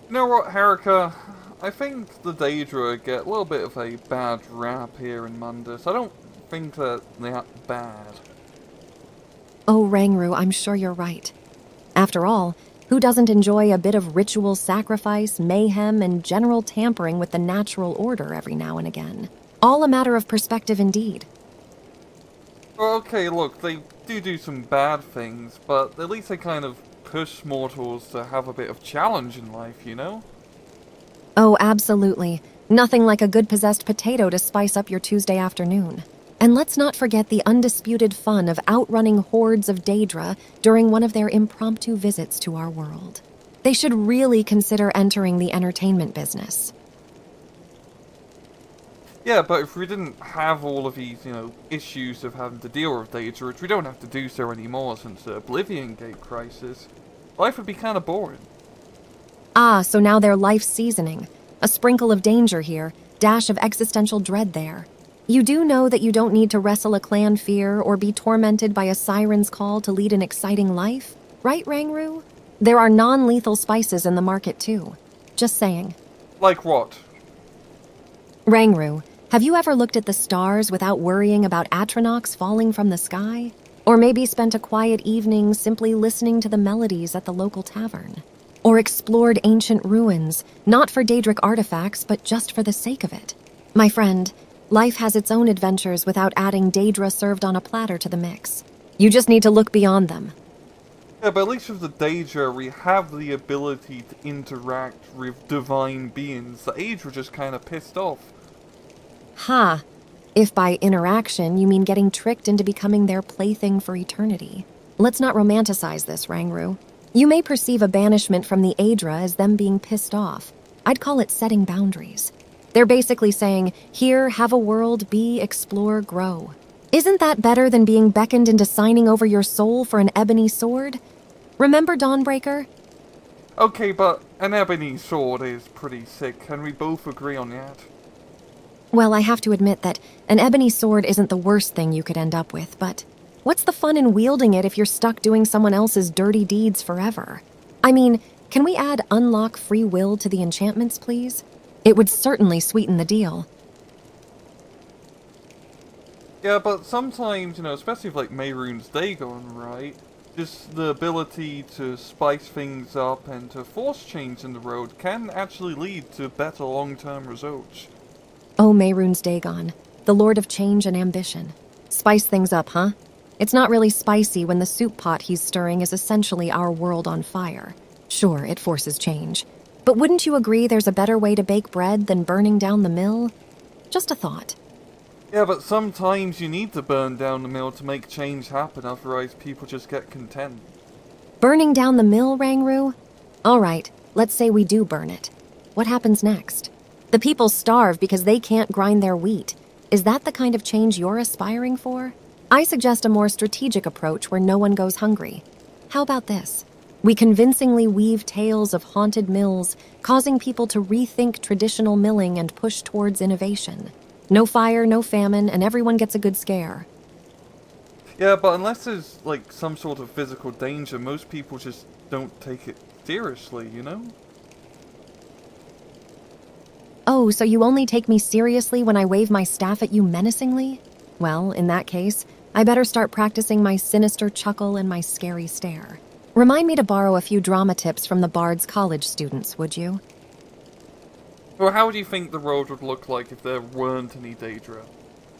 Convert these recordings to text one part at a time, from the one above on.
You know what, Herika? I think the Daedra get a little bit of a bad rap here in Mundus. I don't think that they're that bad. Oh, Rangru, I'm sure you're right. After all, who doesn't enjoy a bit of ritual sacrifice, mayhem, and general tampering with the natural order every now and again? All a matter of perspective indeed. Well, okay, look, they do some bad things, but at least they kind of push mortals to have a bit of challenge in life, you know? Oh, absolutely. Nothing like a good possessed potato to spice up your Tuesday afternoon. And let's not forget the undisputed fun of outrunning hordes of Daedra during one of their impromptu visits to our world. They should really consider entering the entertainment business. Yeah, but if we didn't have all of these, issues of having to deal with Daedra, which we don't have to do so anymore since the Oblivion Gate crisis, life would be kind of boring. Ah, so now they're life seasoning. A sprinkle of danger here, dash of existential dread there. You do know that you don't need to wrestle a clan fear or be tormented by a siren's call to lead an exciting life, right, Rangru? There are non-lethal spices in the market too. Just saying. Like what? Rangru, have you ever looked at the stars without worrying about Atronachs falling from the sky? Or maybe spent a quiet evening simply listening to the melodies at the local tavern? Or explored ancient ruins, not for Daedric artifacts, but just for the sake of it? My friend, life has its own adventures without adding Daedra served on a platter to the mix. You just need to look beyond them. Yeah, but at least with the Daedra, we have the ability to interact with divine beings. The Age were just kind of pissed off. Ha! If by interaction you mean getting tricked into becoming their plaything for eternity. Let's not romanticize this, Rangru. You may perceive a banishment from the Aedra as them being pissed off. I'd call it setting boundaries. They're basically saying, here, have a world, be, explore, grow. Isn't that better than being beckoned into signing over your soul for an ebony sword? Remember Dawnbreaker? Okay, but an ebony sword is pretty sick. Can we both agree on that? Well, I have to admit that an ebony sword isn't the worst thing you could end up with, but what's the fun in wielding it if you're stuck doing someone else's dirty deeds forever? I mean, can we add unlock free will to the enchantments, please? It would certainly sweeten the deal. Yeah, but sometimes, especially with like Mehrunes Dagon, right? Just the ability to spice things up and to force change in the road can actually lead to better long-term results. Oh, Mehrunes Dagon, the Lord of Change and Ambition. Spice things up, huh? It's not really spicy when the soup pot he's stirring is essentially our world on fire. Sure, it forces change. But wouldn't you agree there's a better way to bake bread than burning down the mill? Just a thought. Yeah, but sometimes you need to burn down the mill to make change happen, otherwise people just get content. Burning down the mill, Rangru? All right, let's say we do burn it. What happens next? The people starve because they can't grind their wheat. Is that the kind of change you're aspiring for? I suggest a more strategic approach where no one goes hungry. How about this? We convincingly weave tales of haunted mills, causing people to rethink traditional milling and push towards innovation. No fire, no famine, and everyone gets a good scare. Yeah, but unless there's like some sort of physical danger, most people just don't take it seriously, you know? Oh, so you only take me seriously when I wave my staff at you menacingly? Well, in that case, I better start practicing my sinister chuckle and my scary stare. Remind me to borrow a few drama tips from the Bard's college students, would you? Well, how do you think the world would look like if there weren't any Daedra?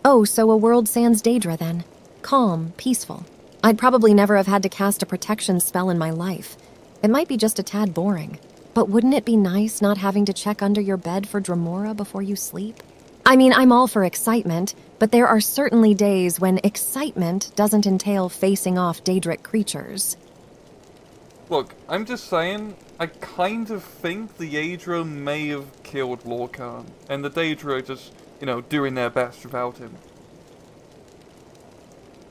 Oh, so a world sans Daedra then. Calm, peaceful. I'd probably never have had to cast a protection spell in my life. It might be just a tad boring. But wouldn't it be nice not having to check under your bed for Dremora before you sleep? I mean, I'm all for excitement, but there are certainly days when excitement doesn't entail facing off Daedric creatures. Look, I'm just saying, I kind of think the Daedra may have killed Lorcan, and the Daedra are just, doing their best without him.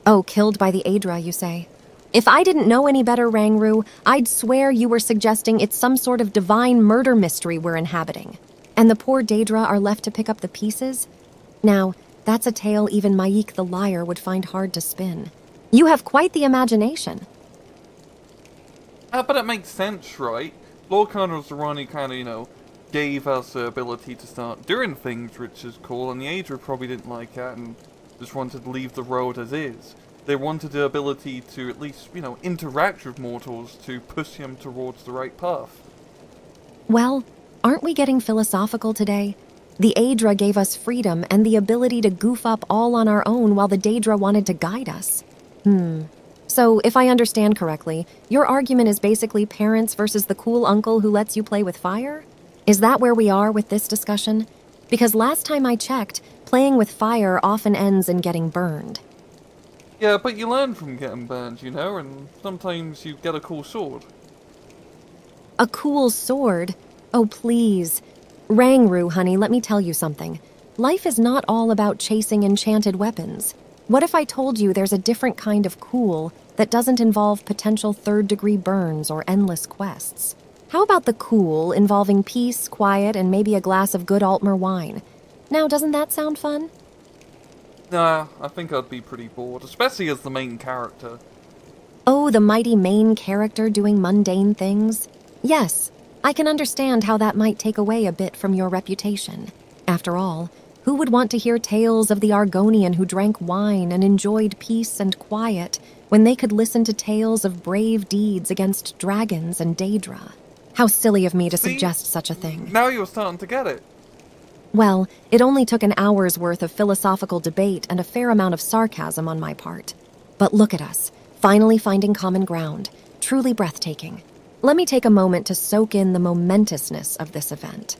Oh, killed by the Daedra, you say? If I didn't know any better, Rangru, I'd swear you were suggesting it's some sort of divine murder mystery we're inhabiting. And the poor Daedra are left to pick up the pieces? Now, that's a tale even Maik the liar would find hard to spin. You have quite the imagination. But it makes sense, right? Lord Cardinal was the one who kind of, gave us the ability to start doing things, which is cool, and the Daedra probably didn't like that and just wanted to leave the road as is. They wanted the ability to at least, interact with mortals to push him towards the right path. Well, aren't we getting philosophical today? The Daedra gave us freedom and the ability to goof up all on our own while the Daedra wanted to guide us. So, if I understand correctly, your argument is basically parents versus the cool uncle who lets you play with fire? Is that where we are with this discussion? Because last time I checked, playing with fire often ends in getting burned. Yeah, but you learn from getting burned, and sometimes you get a cool sword. A cool sword? Oh, please. Rangru, honey, let me tell you something. Life is not all about chasing enchanted weapons. What if I told you there's a different kind of cool that doesn't involve potential third-degree burns or endless quests? How about the cool involving peace, quiet, and maybe a glass of good Altmer wine? Now, doesn't that sound fun? Nah, I think I'd be pretty bored, especially as the main character. Oh, the mighty main character doing mundane things? Yes, I can understand how that might take away a bit from your reputation. After all, who would want to hear tales of the Argonian who drank wine and enjoyed peace and quiet when they could listen to tales of brave deeds against dragons and Daedra? How silly of me to suggest such a thing. Now you're starting to get it. Well, it only took an hour's worth of philosophical debate and a fair amount of sarcasm on my part. But look at us, finally finding common ground. Truly breathtaking. Let me take a moment to soak in the momentousness of this event.